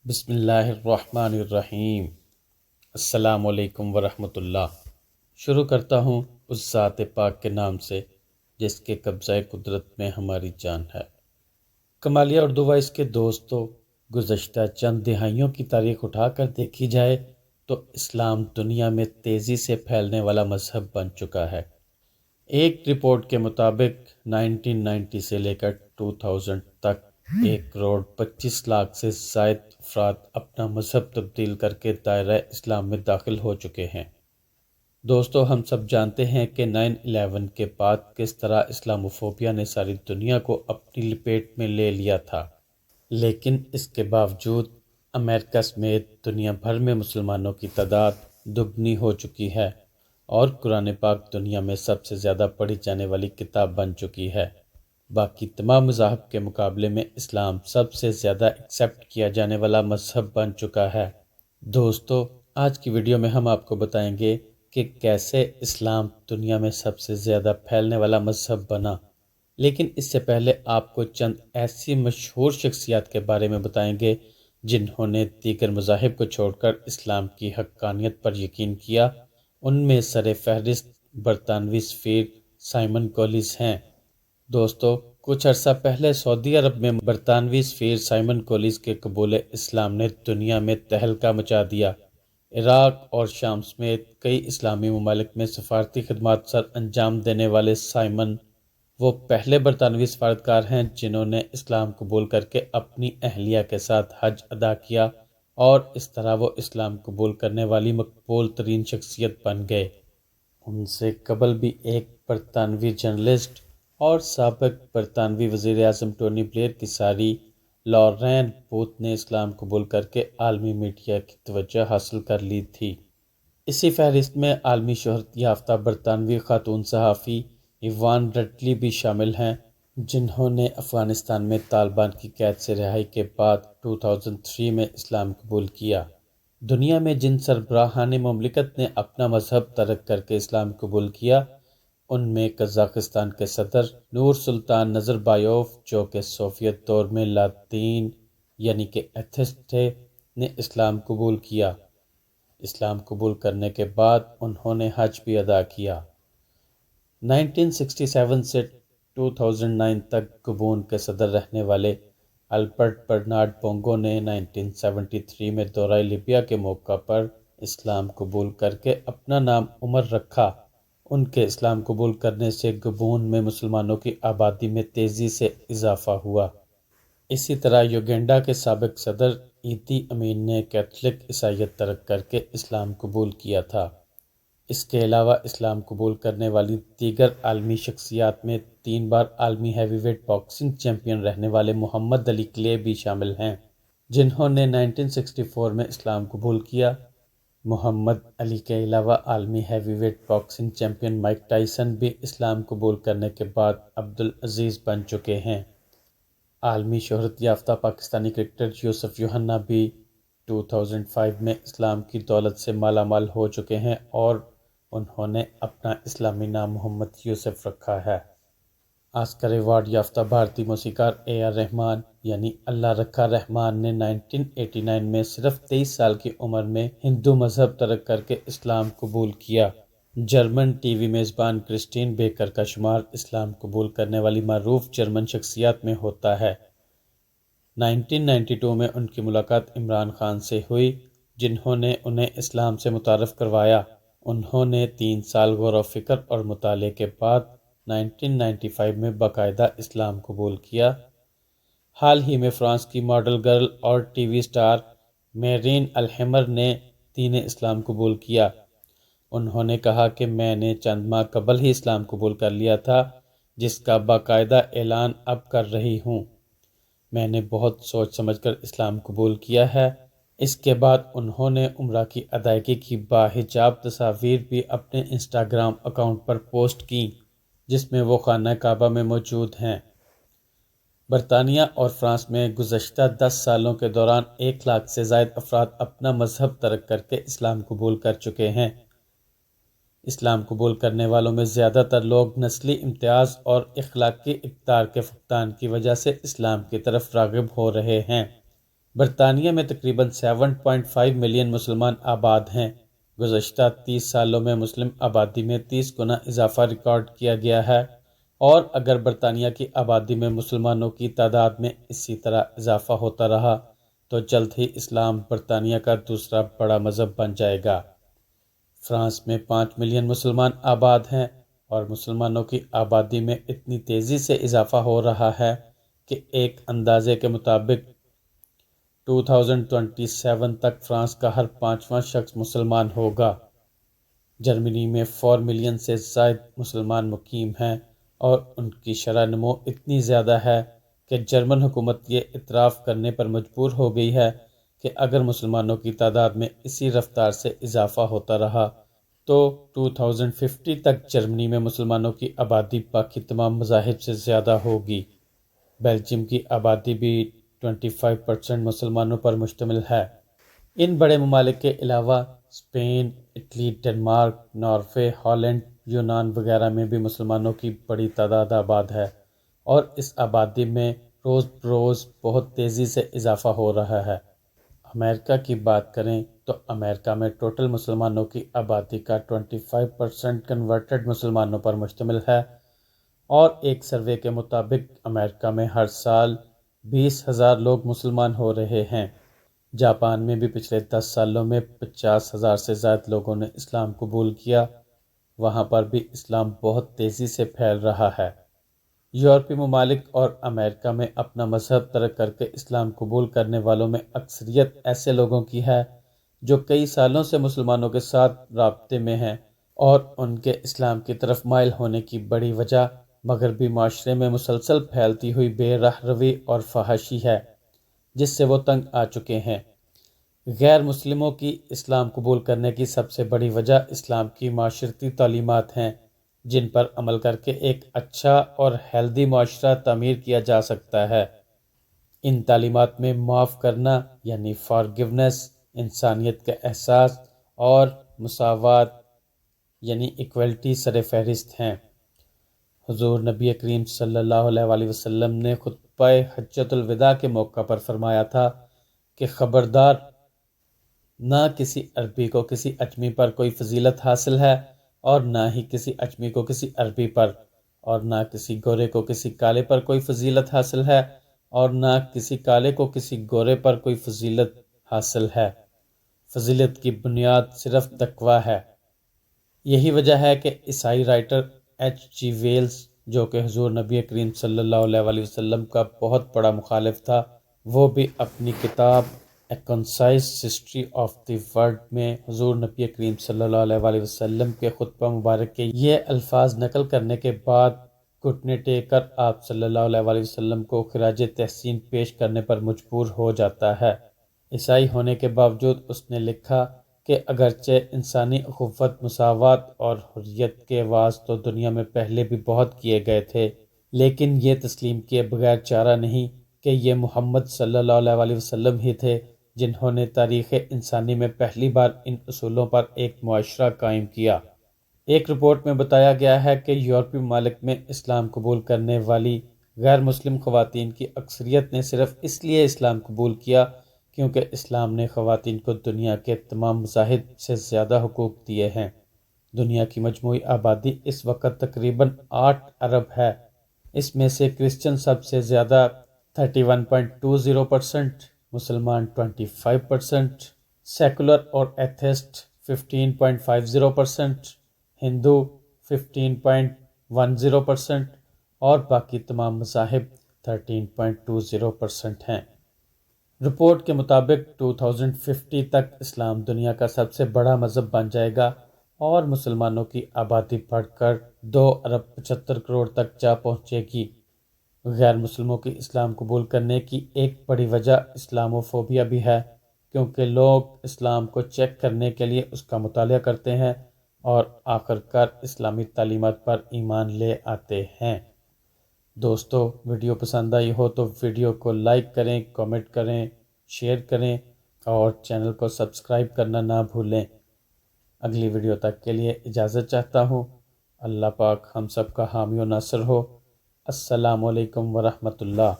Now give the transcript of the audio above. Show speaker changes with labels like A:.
A: بسم اللہ الرحمن الرحیم۔ السلام علیکم ورحمۃ اللہ۔ شروع کرتا ہوں اس ذات پاک کے نام سے جس کے قبضہ قدرت میں ہماری جان ہے۔ کمالیہ اردو وائس کے دوستوں، گزشتہ چند دہائیوں کی تاریخ اٹھا کر دیکھی جائے تو اسلام دنیا میں تیزی سے پھیلنے والا مذہب بن چکا ہے۔ ایک رپورٹ کے مطابق 1990 سے لے کر 2000 تک 1,25,00,000 سے زائد افراد اپنا مذہب تبدیل کر کے دائرہ اسلام میں داخل ہو چکے ہیں۔ دوستو، ہم سب جانتے ہیں کہ 9/11 کے بعد کس طرح اسلاموفوبیا نے ساری دنیا کو اپنی لپیٹ میں لے لیا تھا، لیکن اس کے باوجود امریکہ سمیت دنیا بھر میں مسلمانوں کی تعداد دگنی ہو چکی ہے اور قرآن پاک دنیا میں سب سے زیادہ پڑھی جانے والی کتاب بن چکی ہے۔ باقی تمام مذاہب کے مقابلے میں اسلام سب سے زیادہ ایکسیپٹ کیا جانے والا مذہب بن چکا ہے۔ دوستو، آج کی ویڈیو میں ہم آپ کو بتائیں گے کہ کیسے اسلام دنیا میں سب سے زیادہ پھیلنے والا مذہب بنا، لیکن اس سے پہلے آپ کو چند ایسی مشہور شخصیات کے بارے میں بتائیں گے جنہوں نے دیگر مذاہب کو چھوڑ کر اسلام کی حقانیت پر یقین کیا۔ ان میں سر فہرست برطانوی سفیر سائمن کولز ہیں۔ دوستو، کچھ عرصہ پہلے سعودی عرب میں برطانوی سفیر سائمن کولز کے قبول اسلام نے دنیا میں تہلکہ مچا دیا۔ عراق اور شام سمیت کئی اسلامی ممالک میں سفارتی خدمات سر انجام دینے والے سائمن وہ پہلے برطانوی سفارتکار ہیں جنہوں نے اسلام قبول کر کے اپنی اہلیہ کے ساتھ حج ادا کیا، اور اس طرح وہ اسلام قبول کرنے والی مقبول ترین شخصیت بن گئے۔ ان سے قبل بھی ایک برطانوی جرنلسٹ اور سابق برطانوی وزیر اعظم ٹونی بلیئر کی ساری لارین بوتھ نے اسلام قبول کر کے عالمی میڈیا کی توجہ حاصل کر لی تھی۔ اسی فہرست میں عالمی شہرت یافتہ برطانوی خاتون صحافی ایوان رٹلی بھی شامل ہیں، جنہوں نے افغانستان میں طالبان کی قید سے رہائی کے بعد 2003 میں اسلام قبول کیا۔ دنیا میں جن سربراہان مملکت نے اپنا مذہب ترک کر کے اسلام قبول کیا، ان میں قزاقستان کے صدر نور سلطان نظربایوف، جو کہ سوویت دور میں لاطین یعنی کہ ایتھسٹ تھے، نے اسلام قبول کیا۔ اسلام قبول کرنے کے بعد انہوں نے حج بھی ادا کیا۔ 1967 سے 2009 تک گبون کے صدر رہنے والے البرٹ برنارڈ بونگو نے 1973 میں دورہ لیبیا کے موقع پر اسلام قبول کر کے اپنا نام عمر رکھا۔ ان کے اسلام قبول کرنے سے گبون میں مسلمانوں کی آبادی میں تیزی سے اضافہ ہوا۔ اسی طرح یوگینڈا کے سابق صدر ایدی امین نے کیتھولک عیسائیت ترک کر کے اسلام قبول کیا تھا۔ اس کے علاوہ اسلام قبول کرنے والی دیگر عالمی شخصیات میں 3 بار عالمی ہیوی ویٹ باکسنگ چیمپئن رہنے والے محمد علی کلے بھی شامل ہیں، جنہوں نے 1964 میں اسلام قبول کیا۔ محمد علی کے علاوہ عالمی heavyweight boxing champion Mike Tyson بھی اسلام قبول کرنے کے بعد عبدالعزیز بن چکے ہیں۔ عالمی شہرت یافتہ پاکستانی کرکٹر یوسف یوحنا بھی 2005 میں اسلام کی دولت سے مالا مال ہو چکے ہیں اور انہوں نے اپنا اسلامی نام محمد یوسف رکھا ہے۔ آسکر ایوارڈ یافتہ بھارتی موسیقار اے آر رحمان یعنی اللہ رکھا رحمان نے 1989 میں صرف 23 سال کی عمر میں ہندو مذہب ترک کر کے اسلام قبول کیا۔ جرمن ٹی وی میزبان کرسٹین بیکر کا شمار اسلام قبول کرنے والی معروف جرمن شخصیات میں ہوتا ہے۔ 1992 میں ان کی ملاقات عمران خان سے ہوئی، جنہوں نے انہیں اسلام سے متعارف کروایا۔ انہوں نے 3 سال غور و فکر اور مطالعے کے بعد 1995 میں باقاعدہ اسلام قبول کیا۔ حال ہی میں فرانس کی ماڈل گرل اور ٹی وی سٹار میرین الہیمر نے دین اسلام قبول کیا۔ انہوں نے کہا کہ میں نے چند ماہ قبل ہی اسلام قبول کر لیا تھا، جس کا باقاعدہ اعلان اب کر رہی ہوں۔ میں نے بہت سوچ سمجھ کر اسلام قبول کیا ہے۔ اس کے بعد انہوں نے عمرہ کی ادائیگی کی باحجاب تصاویر بھی اپنے انسٹاگرام اکاؤنٹ پر پوسٹ کیں، جس میں وہ خانہ کعبہ میں موجود ہیں۔ برطانیہ اور فرانس میں گزشتہ 10 سالوں کے دوران 1 لاکھ سے زائد افراد اپنا مذہب ترک کر کے اسلام قبول کر چکے ہیں۔ اسلام قبول کرنے والوں میں زیادہ تر لوگ نسلی امتیاز اور اخلاقی اقدار کے فقدان کی وجہ سے اسلام کی طرف راغب ہو رہے ہیں۔ برطانیہ میں تقریباً 7.5 ملین مسلمان آباد ہیں۔ گزشتہ 30 سالوں میں مسلم آبادی میں 30 گنا اضافہ ریکارڈ کیا گیا ہے، اور اگر برطانیہ کی آبادی میں مسلمانوں کی تعداد میں اسی طرح اضافہ ہوتا رہا تو جلد ہی اسلام برطانیہ کا دوسرا بڑا مذہب بن جائے گا۔ فرانس میں 5 ملین مسلمان آباد ہیں، اور مسلمانوں کی آبادی میں اتنی تیزی سے اضافہ ہو رہا ہے کہ ایک اندازے کے مطابق 2027 تک فرانس کا ہر 5واں شخص مسلمان ہوگا۔ جرمنی میں 4 ملین سے زائد مسلمان مقیم ہیں، اور ان کی شرح نمو اتنی زیادہ ہے کہ جرمن حکومت یہ اعتراف کرنے پر مجبور ہو گئی ہے کہ اگر مسلمانوں کی تعداد میں اسی رفتار سے اضافہ ہوتا رہا تو 2050 تک جرمنی میں مسلمانوں کی آبادی باقی تمام مذاہب سے زیادہ ہوگی۔ بیلجیم کی آبادی بھی 25% مسلمانوں پر مشتمل ہے۔ ان بڑے ممالک کے علاوہ Spain, Italy, Denmark, Norway, Holland, یونان وغیرہ میں بھی مسلمانوں کی بڑی تعداد آباد ہے، اور اس آبادی میں روز بروز بہت تیزی سے اضافہ ہو رہا ہے۔ امریکہ کی بات کریں تو امریکہ میں ٹوٹل مسلمانوں کی آبادی کا 25% کنورٹڈ مسلمانوں پر مشتمل ہے، اور ایک سروے کے مطابق امریکہ میں ہر سال 20,000 لوگ مسلمان ہو رہے ہیں۔ جاپان میں بھی پچھلے 10 سالوں میں 50,000 سے زائد لوگوں نے اسلام قبول کیا۔ وہاں پر بھی اسلام بہت تیزی سے پھیل رہا ہے۔ یورپی ممالک اور امریکہ میں اپنا مذہب ترک کر کے اسلام قبول کرنے والوں میں اکثریت ایسے لوگوں کی ہے جو کئی سالوں سے مسلمانوں کے ساتھ رابطے میں ہیں، اور ان کے اسلام کی طرف مائل ہونے کی بڑی وجہ مغربی معاشرے میں مسلسل پھیلتی ہوئی بے رحم روی اور فحاشی ہے، جس سے وہ تنگ آ چکے ہیں۔ غیر مسلموں کی اسلام قبول کرنے کی سب سے بڑی وجہ اسلام کی معاشرتی تعلیمات ہیں، جن پر عمل کر کے ایک اچھا اور ہیلدی معاشرہ تعمیر کیا جا سکتا ہے۔ ان تعلیمات میں معاف کرنا یعنی فارگیونیس، انسانیت کا احساس اور مساوات یعنی ایکویلٹی سر فہرست ہیں۔ حضور نبی کریم صلی اللہ علیہ وسلم نے خطبہ حجۃ الوداع کے موقع پر فرمایا تھا کہ خبردار، نہ کسی عربی کو کسی اجمی پر کوئی فضیلت حاصل ہے، اور نہ ہی کسی اجمی کو کسی عربی پر، اور نہ کسی گورے کو کسی کالے پر کوئی فضیلت حاصل ہے، اور نہ کسی کالے کو کسی گورے پر کوئی فضیلت حاصل ہے۔ فضیلت کی بنیاد صرف تقویٰ ہے۔ یہی وجہ ہے کہ عیسائی رائٹر H.G. ویلز، جو کہ حضور نبی کریم صلی اللہ علیہ وسلم کا بہت بڑا مخالف تھا، وہ بھی اپنی کتاب A Concise History of the World میں حضور نبی کریم صلی اللہ علیہ وسلم کے خطبہ مبارک کے یہ الفاظ نقل کرنے کے بعد گھٹنے ٹیک کر آپ صلی اللہ علیہ وسلم کو خراج تحسین پیش کرنے پر مجبور ہو جاتا ہے۔ عیسائی ہونے کے باوجود اس نے لکھا کہ اگرچہ انسانی اخوت، مساوات اور حریت کے آواز تو دنیا میں پہلے بھی بہت کیے گئے تھے، لیکن یہ تسلیم کیے بغیر چارہ نہیں کہ یہ محمد صلی اللہ علیہ وسلم ہی تھے جنہوں نے تاریخ انسانی میں پہلی بار ان اصولوں پر ایک معاشرہ قائم کیا۔ ایک رپورٹ میں بتایا گیا ہے کہ یورپی ممالک میں اسلام قبول کرنے والی غیر مسلم خواتین کی اکثریت نے صرف اس لیے اسلام قبول کیا کیونکہ اسلام نے خواتین کو دنیا کے تمام مذاہب سے زیادہ حقوق دیے ہیں۔ دنیا کی مجموعی آبادی اس وقت تقریباً 8 ارب ہے۔ اس میں سے کرسچن سب سے زیادہ 31.20%، مسلمان 25%، سیکولر اور ایتھسٹ 15.50%، ہندو 15.10%، اور باقی تمام مذاہب 13.20% ہیں۔ رپورٹ کے مطابق 2050 تک اسلام دنیا کا سب سے بڑا مذہب بن جائے گا، اور مسلمانوں کی آبادی بڑھ کر 2 ارب 75 کروڑ تک جا پہنچے گی۔ غیر مسلموں کی اسلام قبول کرنے کی ایک بڑی وجہ اسلاموفوبیا بھی ہے، کیونکہ لوگ اسلام کو چیک کرنے کے لیے اس کا مطالعہ کرتے ہیں اور آخر کار اسلامی تعلیمات پر ایمان لے آتے ہیں۔ دوستو، ویڈیو پسند آئی ہو تو ویڈیو کو لائک کریں، کامنٹ کریں، شیئر کریں، اور چینل کو سبسکرائب کرنا نہ بھولیں۔ اگلی ویڈیو تک کے لیے اجازت چاہتا ہوں۔ اللہ پاک ہم سب کا حامی و ناصر ہو۔ السلام علیکم ورحمۃ اللہ۔